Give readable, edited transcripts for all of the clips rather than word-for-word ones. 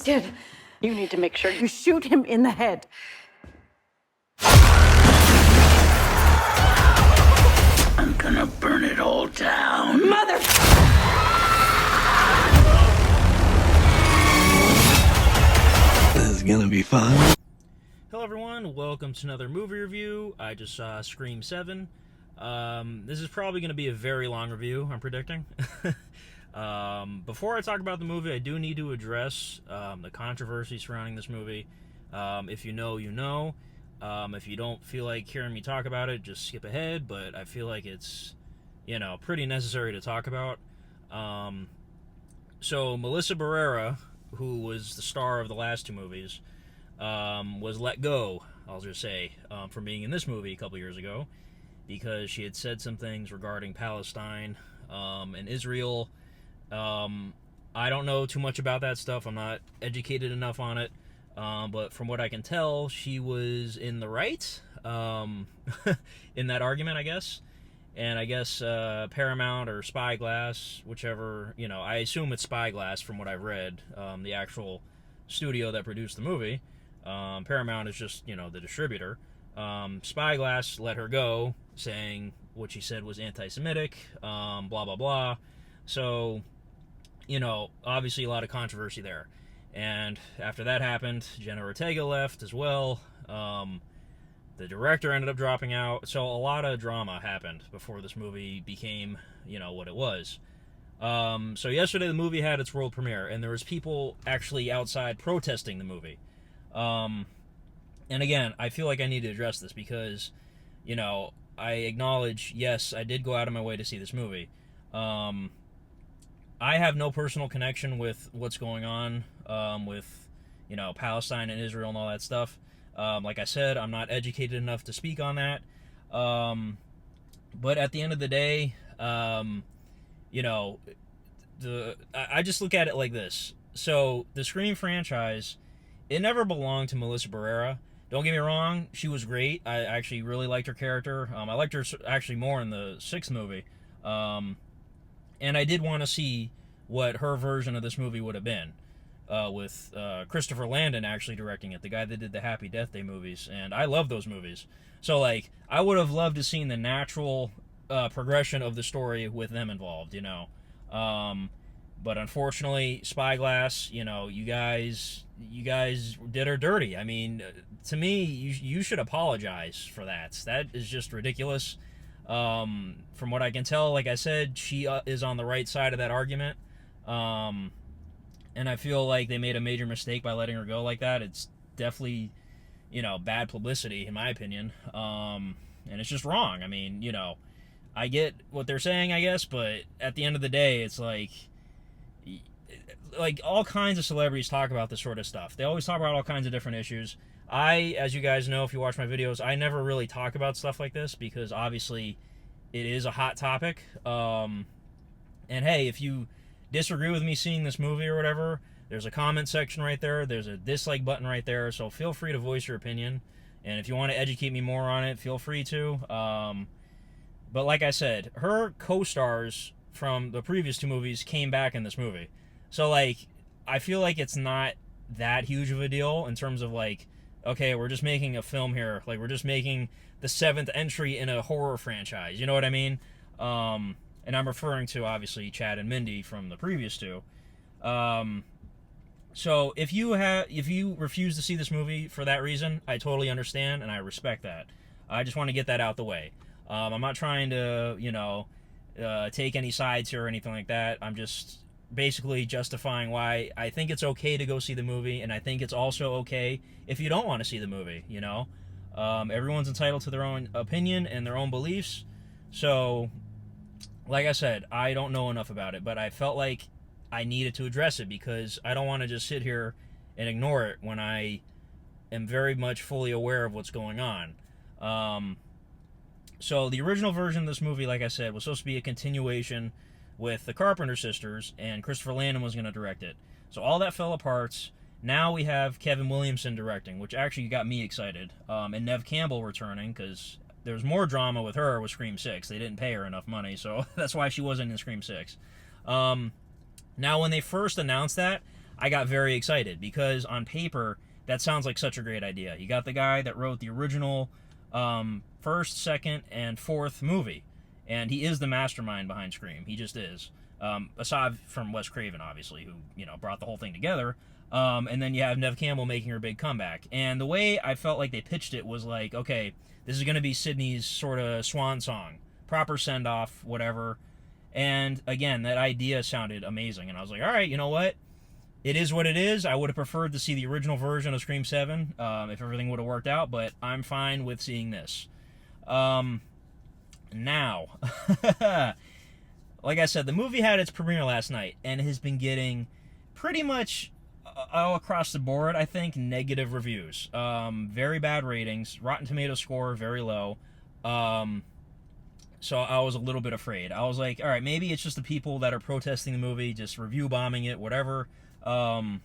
Kid, you need to make sure you shoot him in the head. I'm gonna burn it all down. Mother! This is gonna be fun. Hello everyone, welcome to another movie review. I just saw Scream 7. This is probably going to be a very long review, I'm predicting. Before I talk about the movie, I do need to address the controversy surrounding this movie. If you know, you know. If you don't feel like hearing me talk about it, just skip ahead, but I feel like it's, pretty necessary to talk about. So Melissa Barrera, who was the star of the last two movies, was let go, I'll just say, from being in this movie a couple years ago, because she had said some things regarding Palestine and Israel. I don't know too much about that stuff. I'm not educated enough on it. But from what I can tell, she was in the right in that argument, I guess. And I guess Paramount or Spyglass, whichever, I assume it's Spyglass from what I've read, the actual studio that produced the movie. Paramount is just, the distributor. Spyglass let her go, saying what she said was anti-Semitic, blah, blah, blah. So, obviously a lot of controversy there. And after that happened, Jenna Ortega left as well. The director ended up dropping out. So a lot of drama happened before this movie became, what it was. So yesterday the movie had its world premiere, and there was people actually outside protesting the movie. And again, I feel like I need to address this because, I acknowledge, yes, I did go out of my way to see this movie. I have no personal connection with what's going on with, Palestine and Israel and all that stuff. Like I said, I'm not educated enough to speak on that. But at the end of the day, I just look at it like this. So the Scream franchise, it never belonged to Melissa Barrera. Don't get me wrong, she was great. I actually really liked her character. I liked her actually more in the 6th movie. And I did want to see what her version of this movie would have been, with Christopher Landon actually directing it, the guy that did the Happy Death Day movies. And I love those movies. So, I would have loved to seen the natural progression of the story with them involved, But unfortunately, Spyglass, you guys did her dirty. I mean, to me, you should apologize for that. That is just ridiculous. From what I can tell, like I said, she is on the right side of that argument. And I feel like they made a major mistake by letting her go like that. It's definitely, bad publicity, in my opinion. And it's just wrong. I mean, I get what they're saying, I guess, but at the end of the day, it's like all kinds of celebrities talk about this sort of stuff. They always talk about all kinds of different issues. As you guys know, if you watch my videos, I never really talk about stuff like this because obviously it is a hot topic. And hey, if you disagree with me seeing this movie or whatever, there's a comment section right there. There's a dislike button right there. So feel free to voice your opinion. And if you want to educate me more on it, feel free to. But like I said, her co-stars from the previous two movies came back in this movie. So, I feel like it's not that huge of a deal in terms of, okay, we're just making a film here. We're just making the 7th entry in a horror franchise. You know what I mean? And I'm referring to, obviously, Chad and Mindy from the previous two. So, if you refuse to see this movie for that reason, I totally understand, and I respect that. I just want to get that out the way. I'm not trying to, take any sides here or anything like that. I'm just basically justifying why I think it's okay to go see the movie, and I think it's also okay if you don't want to see the movie, Everyone's entitled to their own opinion and their own beliefs. So, like I said, I don't know enough about it, but I felt like I needed to address it because I don't want to just sit here and ignore it when I am very much fully aware of what's going on. So the original version of this movie, like I said, was supposed to be a continuation with the Carpenter sisters, and Christopher Landon was going to direct it. So all that fell apart. Now we have Kevin Williamson directing, which actually got me excited. And Neve Campbell returning, because there's more drama with her with Scream 6. They didn't pay her enough money, so that's why she wasn't in Scream 6. Now, when they first announced that, I got very excited because on paper, that sounds like such a great idea. You got the guy that wrote the original first, second, and fourth movie, and he is the mastermind behind Scream. He just is. Aside from Wes Craven, obviously, who brought the whole thing together. And then you have Neve Campbell making her big comeback. And the way I felt like they pitched it was like, okay, this is going to be Sydney's sort of swan song, proper send off, whatever. And again, that idea sounded amazing, and I was like, all right, you know what? It is what it is. I would have preferred to see the original version of Scream 7 if everything would have worked out, but I'm fine with seeing this. Now, like I said, the movie had its premiere last night and has been getting pretty much all across the board, I think, negative reviews. Very bad ratings. Rotten Tomatoes score, very low. So I was a little bit afraid. I was like, all right, maybe it's just the people that are protesting the movie, just review bombing it, whatever. And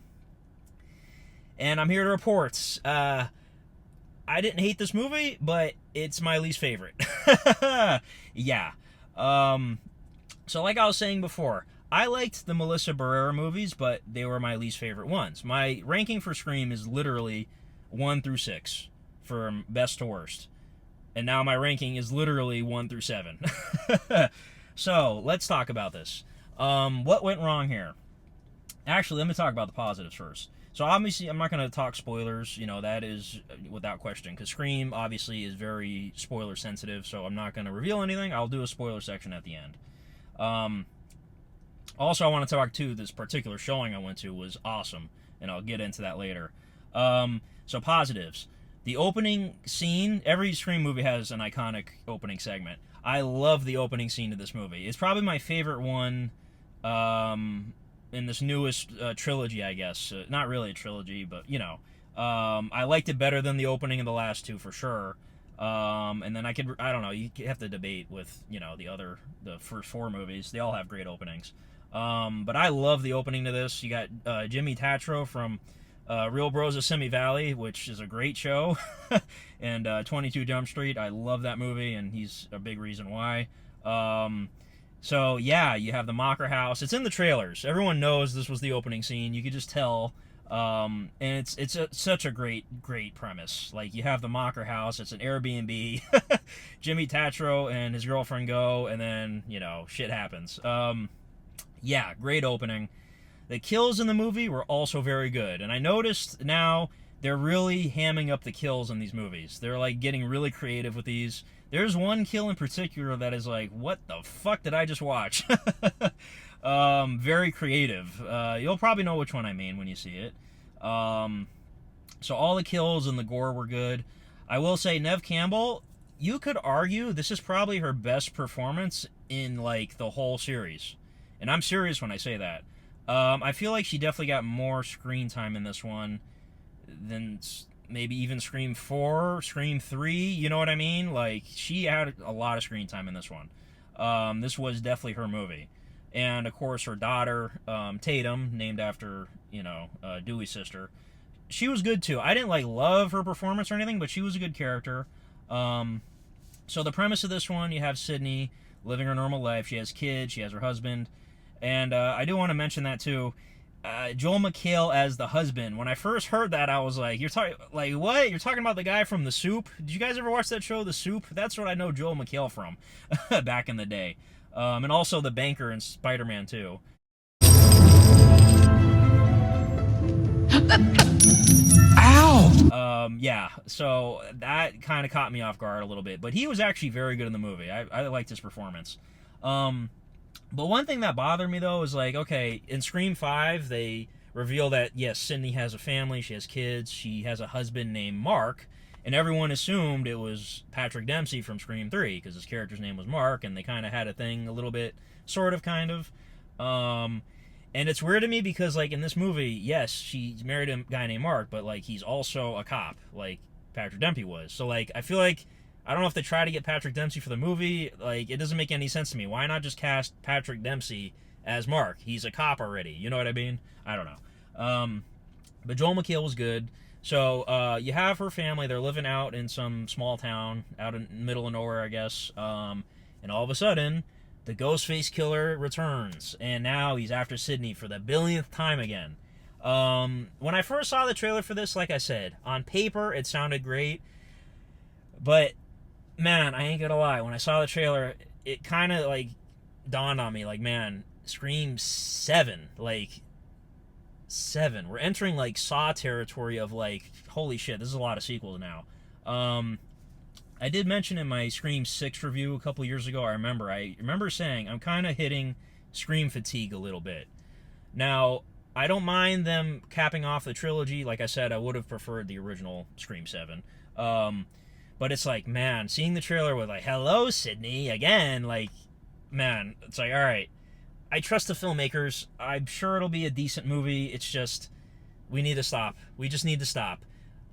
I'm here to report. I didn't hate this movie, but it's my least favorite. Yeah. So like I was saying before, I liked the Melissa Barrera movies, but they were my least favorite ones. My ranking for Scream is literally 1 through 6, from best to worst. And now my ranking is literally 1 through 7. So, let's talk about this. What went wrong here? Actually, let me talk about the positives first. So, obviously, I'm not going to talk spoilers. That is without question. Because Scream, obviously, is very spoiler sensitive. So, I'm not going to reveal anything. I'll do a spoiler section at the end. Also, I want to talk, too, this particular showing I went to was awesome. And I'll get into that later. So, positives. The opening scene, every Scream movie has an iconic opening segment. I love the opening scene of this movie. It's probably my favorite one in this newest trilogy, I guess. Not really a trilogy, but, I liked it better than the opening of the last two, for sure. And then I don't know, you have to debate with, the first 4 movies. They all have great openings. But I love the opening to this. You got Jimmy Tatro from Real Bros of Simi Valley, which is a great show, and 22 Jump Street. I love that movie, and he's a big reason why. So yeah, you have the Mocker House. It's in the trailers. Everyone knows this was the opening scene. You could just tell, and it's such a great premise. Like, you have the Mocker House. It's an Airbnb. Jimmy Tatro and his girlfriend go, and then shit happens. Yeah, great opening. The kills in the movie were also very good, and I noticed now they're really hamming up the kills in these movies. They're like getting really creative with these. There's one kill in particular that is like, what the fuck did I just watch? Very creative. You'll probably know which one I mean when you see it. So all the kills and the gore were good. I will say Neve Campbell, you could argue this is probably her best performance in like the whole series. And I'm serious when I say that. I feel like she definitely got more screen time in this one than maybe even Scream 4, Scream 3, you know what I mean? Like, she had a lot of screen time in this one. This was definitely her movie. And, of course, her daughter, Tatum, named after, Dewey's sister, she was good, too. I didn't, love her performance or anything, but she was a good character. So the premise of this one, you have Sydney living her normal life. She has kids. She has her husband. And I do want to mention that, too. Joel McHale as the husband. When I first heard that, I was like, you're talking, what? You're talking about the guy from The Soup? Did you guys ever watch that show, The Soup? That's what I know Joel McHale from back in the day. And also the banker in Spider-Man 2. Ow! Yeah, so that kind of caught me off guard a little bit. But he was actually very good in the movie. I liked his performance. But one thing that bothered me, though, is okay, in Scream 5, they reveal that, yes, Sydney has a family, she has kids, she has a husband named Mark, and everyone assumed it was Patrick Dempsey from Scream 3, because his character's name was Mark, and they kind of had a thing a little bit, sort of, kind of. And it's weird to me because, in this movie, yes, she's married a guy named Mark, but, he's also a cop, like Patrick Dempsey was. So, I feel like, I don't know if they try to get Patrick Dempsey for the movie. It doesn't make any sense to me. Why not just cast Patrick Dempsey as Mark? He's a cop already. You know what I mean? I don't know. But Joel McHale was good. So, you have her family. They're living out in some small town, out in the middle of nowhere, I guess. And all of a sudden, the Ghostface killer returns. And now he's after Sydney for the billionth time again. When I first saw the trailer for this, like I said, on paper it sounded great, but man, I ain't gonna lie, when I saw the trailer, it kind of like dawned on me, like, man, Scream 7, like 7. We're entering like Saw territory of like, holy shit, this is a lot of sequels now. I did mention in my Scream 6 review a couple years ago, I remember saying I'm kind of hitting Scream fatigue a little bit. Now, I don't mind them capping off the trilogy. Like I said, I would have preferred the original Scream 7. But it's like, man, seeing the trailer with like, hello, Sydney, again, like, man, it's like, all right, I trust the filmmakers. I'm sure it'll be a decent movie. It's just, we need to stop. We just need to stop.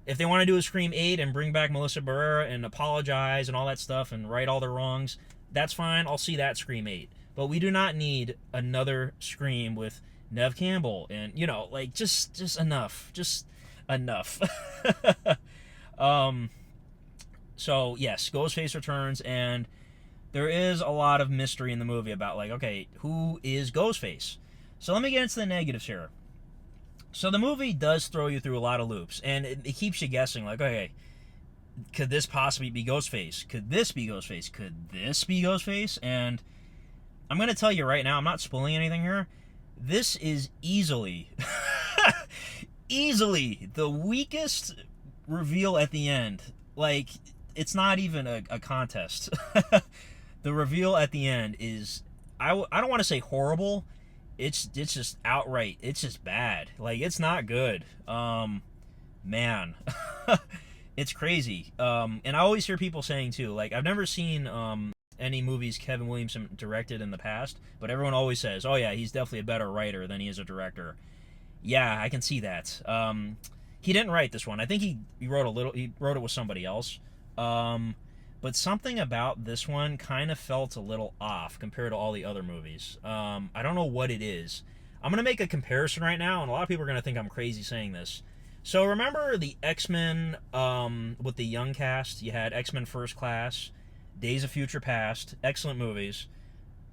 If they want to do a Scream 8 and bring back Melissa Barrera and apologize and all that stuff and right all their wrongs, that's fine. I'll see that Scream 8. But we do not need another Scream with Nev Campbell and, you know, like, just enough. Just enough. So, yes, Ghostface returns, and there is a lot of mystery in the movie about, like, okay, who is Ghostface? So let me get into the negatives here. So the movie does throw you through a lot of loops, and it keeps you guessing, like, okay, could this possibly be Ghostface? Could this be Ghostface? Could this be Ghostface? And I'm going to tell you right now, I'm not spoiling anything here, this is easily, easily the weakest reveal at the end. Like, it's not even a contest. The reveal at the end is, I don't want to say horrible. It's just outright, it's just bad. Like, it's not good. Man. It's crazy. And I always hear people saying, too, like, I've never seen any movies Kevin Williamson directed in the past, but everyone always says, oh, yeah, he's definitely a better writer than he is a director. Yeah, I can see that. He didn't write this one. I think he wrote it with somebody else. But something about this one kind of felt a little off compared to all the other movies. I don't know what it is. I'm going to make a comparison right now, and a lot of people are going to think I'm crazy saying this. So remember the X-Men with the young cast? You had X-Men First Class, Days of Future Past, excellent movies.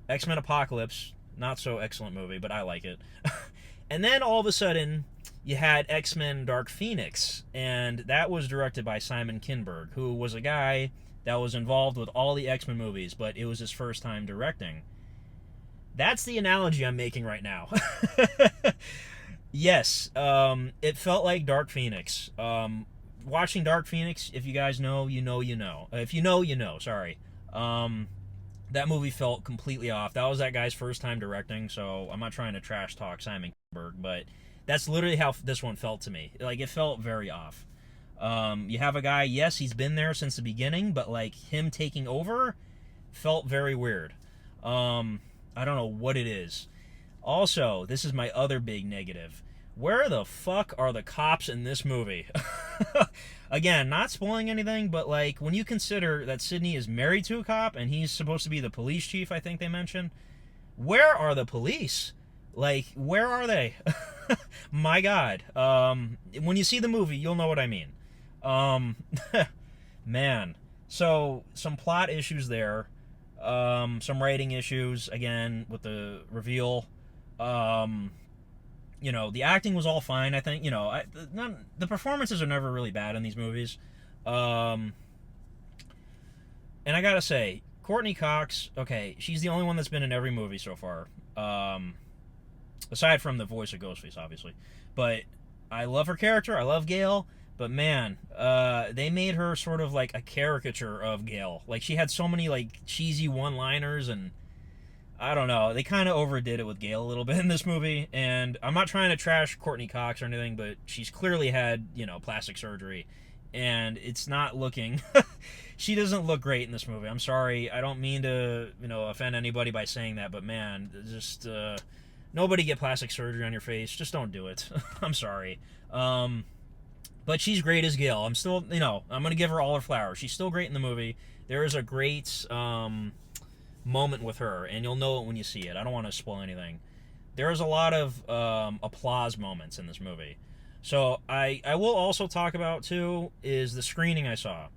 X-Men Apocalypse, not so excellent movie, but I like it. And then all of a sudden, you had X-Men Dark Phoenix, and that was directed by Simon Kinberg, who was a guy that was involved with all the X-Men movies, but it was his first time directing. That's the analogy I'm making right now. Yes, it felt like Dark Phoenix. Watching Dark Phoenix, if you guys know, you know, you know. If you know, you know, sorry. That movie felt completely off. That was that guy's first time directing, so I'm not trying to trash talk Simon Kinberg, but that's literally how this one felt to me. Like, it felt very off. You have a guy, yes, he's been there since the beginning, but, like, him taking over felt very weird. I don't know what it is. Also, this is my other big negative. Where the fuck are the cops in this movie? Again, not spoiling anything, but, like, when you consider that Sidney is married to a cop and he's supposed to be the police chief, I think they mentioned, where are the police? Like, where are they? My God. When you see the movie, you'll know what I mean. Man. So, some plot issues there. Some writing issues, again, with the reveal. You know, the acting was all fine, I think. You know, the performances are never really bad in these movies. And I gotta say, Courtney Cox, okay, she's the only one that's been in every movie so far. Aside from the voice of Ghostface, obviously. But I love her character. I love Gale. But man, they made her sort of like a caricature of Gale. Like, she had so many like cheesy one-liners, and I don't know. They kind of overdid it with Gale a little bit in this movie. And I'm not trying to trash Courtney Cox or anything, but she's clearly had, you know, plastic surgery, and it's not looking. She doesn't look great in this movie. I'm sorry. I don't mean to, you know, offend anybody by saying that, but man, just nobody get plastic surgery on your face. Just don't do it. I'm sorry. But she's great as Gale. I'm still, you know, I'm going to give her all her flowers. She's still great in the movie. There is a great moment with her, and you'll know it when you see it. I don't want to spoil anything. There is a lot of applause moments in this movie. So I will also talk about, too, is the screening I saw.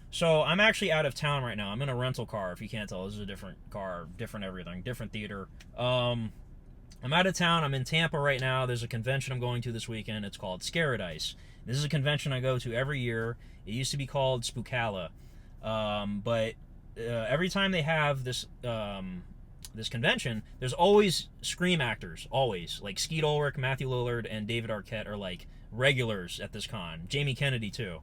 So I'm actually out of town right now. I'm in a rental car, if you can't tell. This is a different car, different everything, different theater. I'm out of town. I'm in Tampa right now. There's a convention I'm going to this weekend. It's called Scaradise. This is a convention I go to every year. It used to be called Spookala, but every time they have this convention, there's always Scream actors, always. Like Skeet Ulrich, Matthew Lillard, and David Arquette are like regulars at this con. Jamie Kennedy too.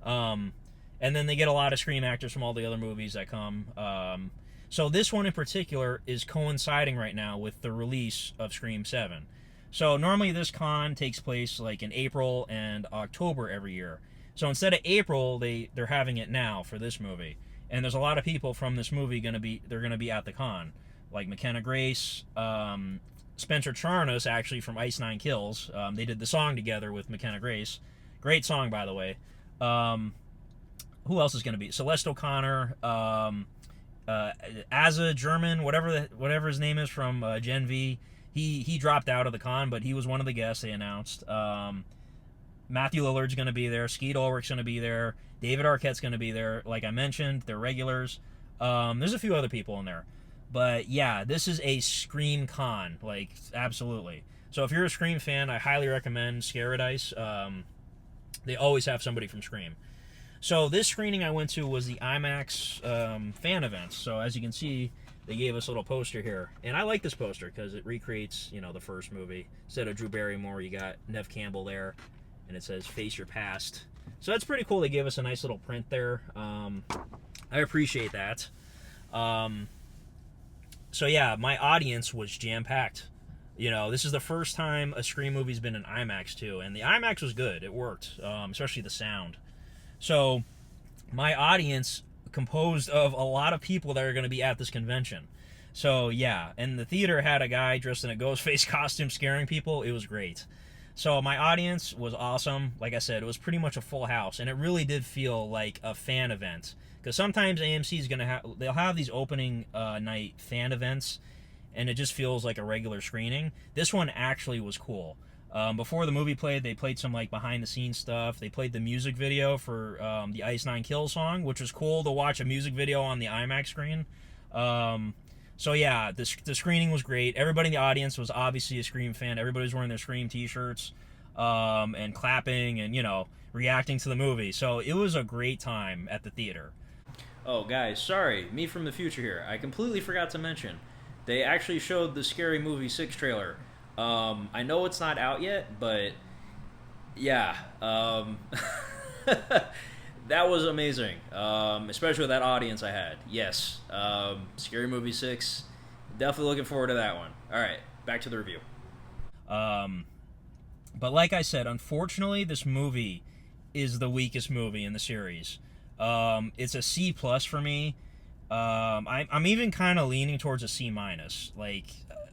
And then they get a lot of Scream actors from all the other movies that come. So this one in particular is coinciding right now with the release of Scream 7. So normally this con takes place like in April and October every year. So instead of April, they're having it now for this movie. And there's a lot of people from this movie gonna be at the con. Like McKenna Grace, Spencer Charnas, actually from Ice Nine Kills. They did the song together with McKenna Grace. Great song, by the way. Who else is going to be? Celeste O'Connor, Asa German, whatever his name is from Gen V. He dropped out of the con, but he was one of the guests they announced. Matthew Lillard's going to be there. Skeet Ulrich's going to be there. David Arquette's going to be there. Like I mentioned, they're regulars. There's a few other people in there. But yeah, this is a Scream con, like absolutely. So if you're a Scream fan, I highly recommend Scaradise. They always have somebody from Scream. So this screening I went to was the IMAX fan events. So as you can see, they gave us a little poster here, and I like this poster because it recreates, the first movie. Instead of Drew Barrymore, you got Neve Campbell there, and it says "Face Your Past." So that's pretty cool. They gave us a nice little print there. I appreciate that. So yeah, my audience was jam-packed. This is the first time a Scream movie's been in IMAX too, and the IMAX was good. It worked, especially the sound. So my audience composed of a lot of people that are going to be at this convention. So yeah, and the theater had a guy dressed in a Ghostface costume scaring people. It was great. So my audience was awesome. Like I said, it was pretty much a full house, and it really did feel like a fan event. Because sometimes AMC is going to they'll have these opening night fan events, and it just feels like a regular screening. This one actually was cool. Before the movie played, they played some like behind the scenes stuff. They played the music video for the Ice Nine Kills song, which was cool to watch a music video on the IMAX screen. So yeah, the screening was great. Everybody in the audience was obviously a Scream fan. Everybody was wearing their Scream t-shirts and clapping and reacting to the movie. So it was a great time at the theater. Oh, guys, sorry. Me from the future here. I completely forgot to mention. They actually showed the Scary Movie 6 trailer. I know it's not out yet, but yeah. That was amazing. Especially with that audience I had. Yes. Scary Movie 6. Definitely looking forward to that one. Alright, back to the review. But like I said, unfortunately, this movie is the weakest movie in the series. It's a C+ for me. I'm even kind of leaning towards a C-. Like,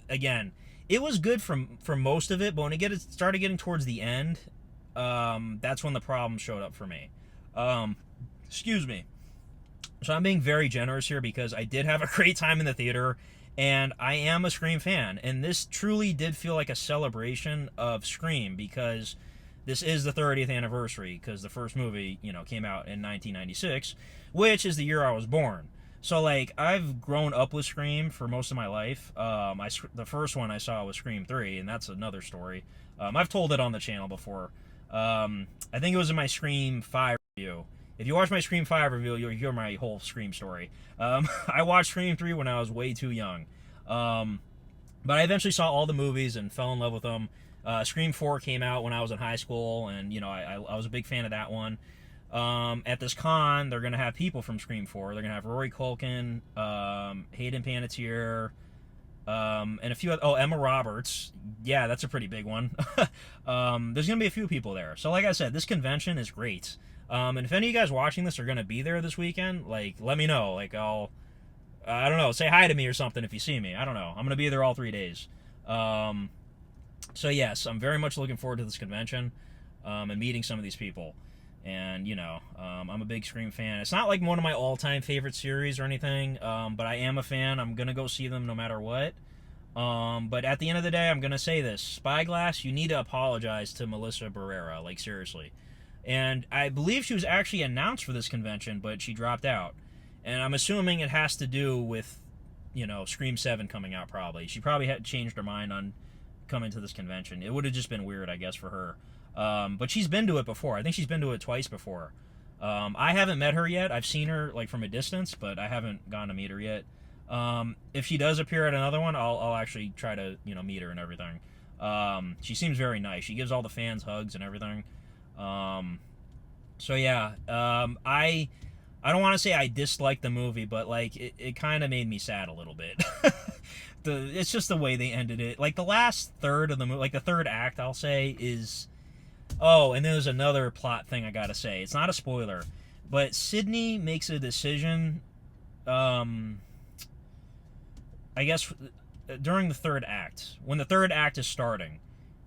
again, it was good for most of it, but when it started getting towards the end, that's when the problem showed up for me. Excuse me. So I'm being very generous here because I did have a great time in the theater, and I am a Scream fan, and this truly did feel like a celebration of Scream because this is the 30th anniversary because the first movie, came out in 1996, which is the year I was born. So, like, I've grown up with Scream for most of my life. The first one I saw was Scream 3, and that's another story. I've told it on the channel before. I think it was in my Scream 5 review. If you watch my Scream 5 review, you'll hear my whole Scream story. I watched Scream 3 when I was way too young. But I eventually saw all the movies and fell in love with them. Scream 4 came out when I was in high school, and, I was a big fan of that one. At this con, they're going to have people from Scream 4. They're going to have Rory Culkin, Hayden Panettiere, and a few other... Oh, Emma Roberts. Yeah, that's a pretty big one. There's going to be a few people there. So like I said, this convention is great. And if any of you guys watching this are going to be there this weekend, like, let me know. Like, I don't know, say hi to me or something if you see me. I don't know. I'm going to be there all 3 days. So yes, I'm very much looking forward to this convention and meeting some of these people. And, I'm a big Scream fan. It's not like one of my all-time favorite series or anything, but I am a fan. I'm going to go see them no matter what. But at the end of the day, I'm going to say this. Spyglass, you need to apologize to Melissa Barrera, like, seriously. And I believe she was actually announced for this convention, but she dropped out. And I'm assuming it has to do with, Scream 7 coming out, probably. She probably had changed her mind on coming to this convention. It would have just been weird, I guess, for her. But she's been to it before. I think she's been to it twice before. I haven't met her yet. I've seen her like from a distance, but I haven't gone to meet her yet. If she does appear at another one, I'll actually try to meet her and everything. She seems very nice. She gives all the fans hugs and everything. So yeah, I don't want to say I disliked the movie, but like it kind of made me sad a little bit. It's just the way they ended it. Like the last third of the movie, like the third act, I'll say is. Oh, and there's another plot thing I gotta say. It's not a spoiler, but Sydney makes a decision. I guess during the third act, when the third act is starting,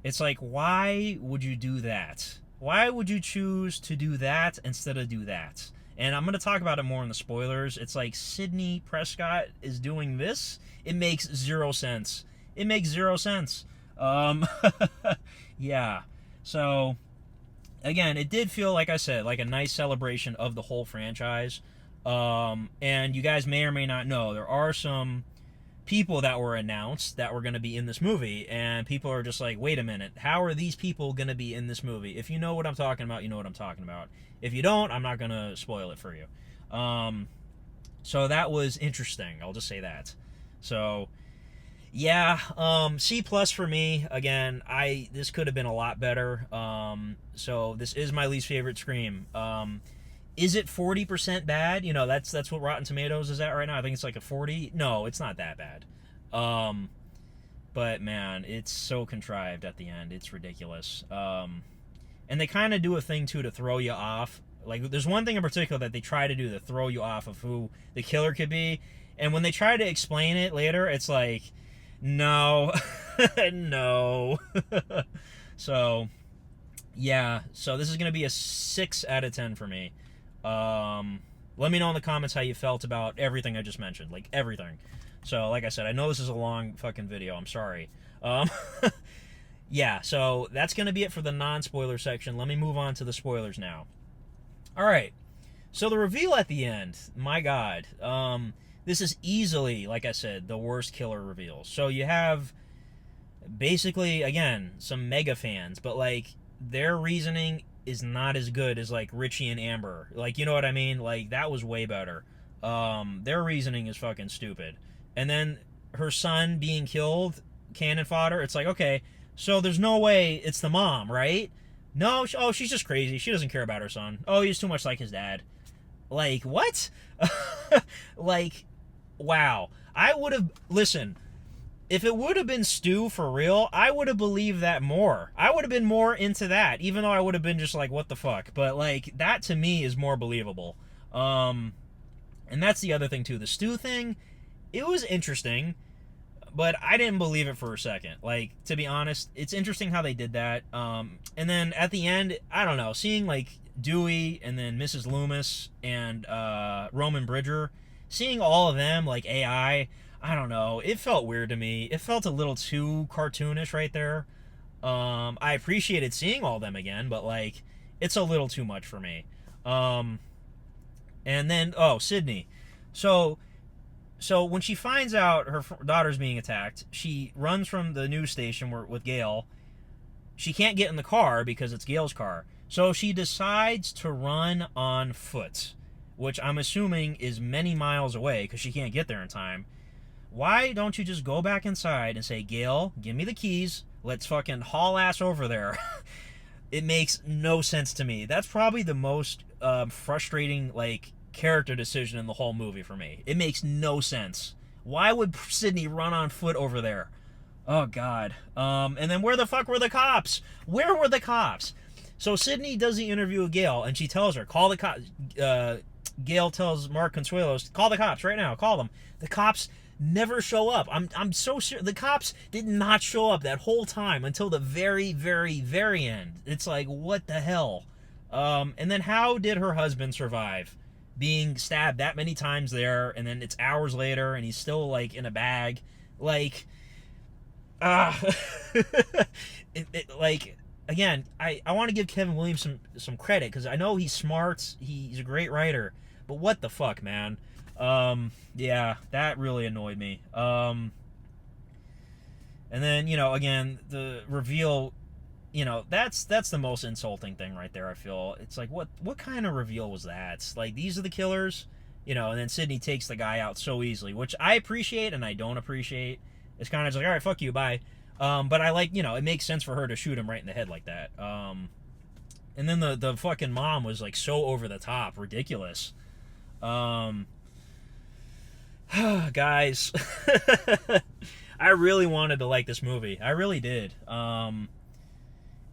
it's like, why would you do that? Why would you choose to do that instead of do that? And I'm going to talk about it more in the spoilers. It's like Sydney Prescott is doing this. It makes zero sense. It makes zero sense. Yeah. So, again, it did feel, like I said, like a nice celebration of the whole franchise. And you guys may or may not know, there are some people that were announced that were going to be in this movie, and people are just like, wait a minute, how are these people going to be in this movie? If you know what I'm talking about, you know what I'm talking about. If you don't, I'm not going to spoil it for you. So that was interesting, I'll just say that. So yeah, C+ for me. Again, this could have been a lot better. So this is my least favorite Scream. Is it 40% bad? You know, that's what Rotten Tomatoes is at right now. I think it's like a 40. No, it's not that bad. But man, it's so contrived at the end. It's ridiculous. And they kind of do a thing too to throw you off. Like, there's one thing in particular that they try to do to throw you off of who the killer could be. And when they try to explain it later, it's like, no, no. So, yeah. So this is going to be a 6 out of 10 for me. Let me know in the comments how you felt about everything I just mentioned. Like, everything. So, like I said, I know this is a long fucking video. I'm sorry. Yeah, so that's going to be it for the non-spoiler section. Let me move on to the spoilers now. Alright. So the reveal at the end, my God. This is easily, like I said, the worst killer reveal. So you have, basically, again, some mega fans, but, like, their reasoning is not as good as, like, Richie and Amber. Like, you know what I mean? Like, that was way better. Their reasoning is fucking stupid. And then her son being killed, cannon fodder, it's like, okay, so there's no way it's the mom, right? No, oh, she's just crazy. She doesn't care about her son. Oh, he's too much like his dad. Like, what? Like, wow. I would have, listen, if it would have been Stu for real, I would have believed that more. I would have been more into that, even though I would have been just like, what the fuck? But, like, that to me is more believable. And that's the other thing, too. The Stu thing, it was interesting, but I didn't believe it for a second. Like, to be honest, it's interesting how they did that. And then at the end, I don't know, seeing, like, Dewey and then Mrs. Loomis and Roman Bridger, seeing all of them, like, AI, I don't know, it felt weird to me. It felt a little too cartoonish right there. I appreciated seeing all of them again, but, like, it's a little too much for me. And then, oh, Sydney. So when she finds out her daughter's being attacked, she runs from the news station with Gail. She can't get in the car because it's Gail's car. So she decides to run on foot, which I'm assuming is many miles away because she can't get there in time. Why don't you just go back inside and say, Gail, give me the keys. Let's fucking haul ass over there. It makes no sense to me. That's probably the most frustrating, like, character decision in the whole movie for me. It makes no sense. Why would Sydney run on foot over there? Oh, God. And then where the fuck were the cops? Where were the cops? So Sydney does the interview with Gail, and she tells her, call the cops. Gail tells Mark Consuelos, call the cops right now. Call them. The cops never show up. I'm so sure the cops did not show up that whole time until the very, very, very end. It's like, what the hell? And then how did her husband survive being stabbed that many times there, and then it's hours later, and he's still, like, in a bag? Like, like, again, I want to give Kevin Williams some credit, because I know he's smart, he's a great writer, but what the fuck, man? Yeah, that really annoyed me. And then, again, the reveal, that's the most insulting thing right there, I feel. It's like, what kind of reveal was that? It's like, these are the killers, and then Sydney takes the guy out so easily, which I appreciate and I don't appreciate. It's kind of just like, all right, fuck you, bye. But I like, it makes sense for her to shoot him right in the head like that. And then the fucking mom was like so over the top, ridiculous. Guys, I really wanted to like this movie. I really did. And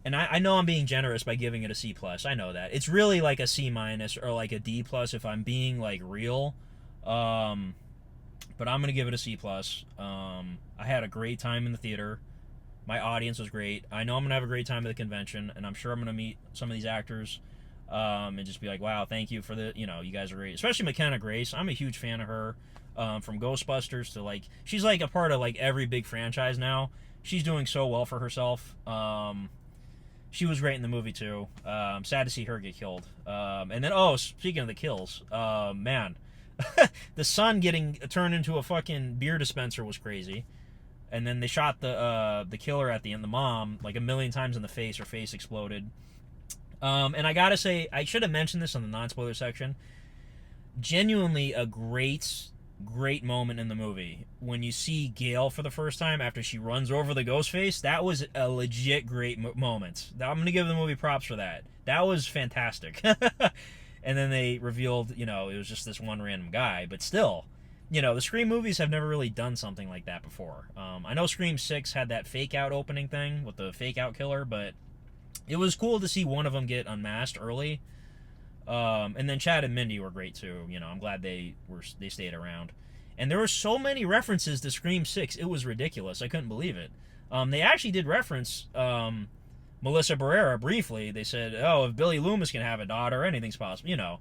I know I'm being generous by giving it a C+. I know that. It's really like a C- or like a D+ if I'm being like real. But I'm going to give it a C+. I had a great time in the theater. My audience was great. I know I'm going to have a great time at the convention, and I'm sure I'm going to meet some of these actors and just be like, wow, thank you for the, you guys are great. Especially McKenna Grace. I'm a huge fan of her. From Ghostbusters to, like, she's like a part of like every big franchise now. She's doing so well for herself. She was great in the movie too. Sad to see her get killed. And then, speaking of the kills, man, the son getting turned into a fucking beer dispenser was crazy. And then they shot the killer at the end, the mom, like a million times in the face. Her face exploded. And I gotta say, I should have mentioned this in the non-spoiler section. Genuinely a great moment in the movie when you see Gail for the first time after she runs over the ghost face. That was a legit great moment. I'm gonna give the movie props for that. That was fantastic. And then they revealed, it was just this one random guy, but still, the Scream movies have never really done something like that before. I know Scream 6 had that fake out opening thing with the fake out killer, but it was cool to see one of them get unmasked early. And then Chad and Mindy were great too. I'm glad they stayed around. And there were so many references to Scream 6. It was ridiculous. I couldn't believe it. They actually did reference Melissa Barrera briefly. They said, if Billy Loomis can have a daughter, anything's possible,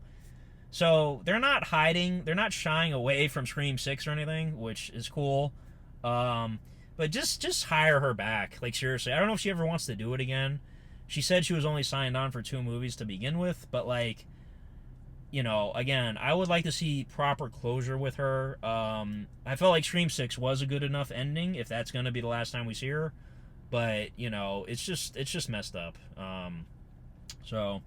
So they're not hiding. They're not shying away from Scream 6 or anything, which is cool. But just hire her back. Like, seriously. I don't know if she ever wants to do it again. She said she was only signed on for 2 movies to begin with, but like, again, I would like to see proper closure with her. I felt like Scream 6 was a good enough ending, if that's going to be the last time we see her. But, it's just messed up. So,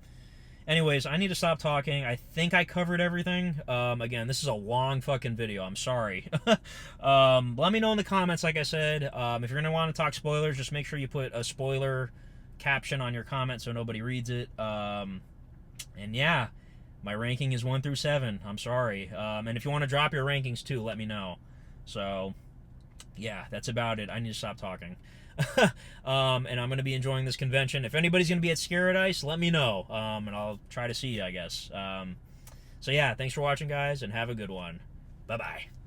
anyways, I need to stop talking. I think I covered everything. Again, this is a long fucking video. I'm sorry. Let me know in the comments, like I said. If you're going to want to talk spoilers, just make sure you put a spoiler caption on your comment so nobody reads it. And yeah, my ranking is 1 through 7. I'm sorry. And if you want to drop your rankings too, let me know. So yeah, that's about it. I need to stop talking. And I'm going to be enjoying this convention. If anybody's going to be at Scaradise, let me know. And I'll try to see you, I guess. So yeah, thanks for watching, guys, and have a good one. Bye-bye.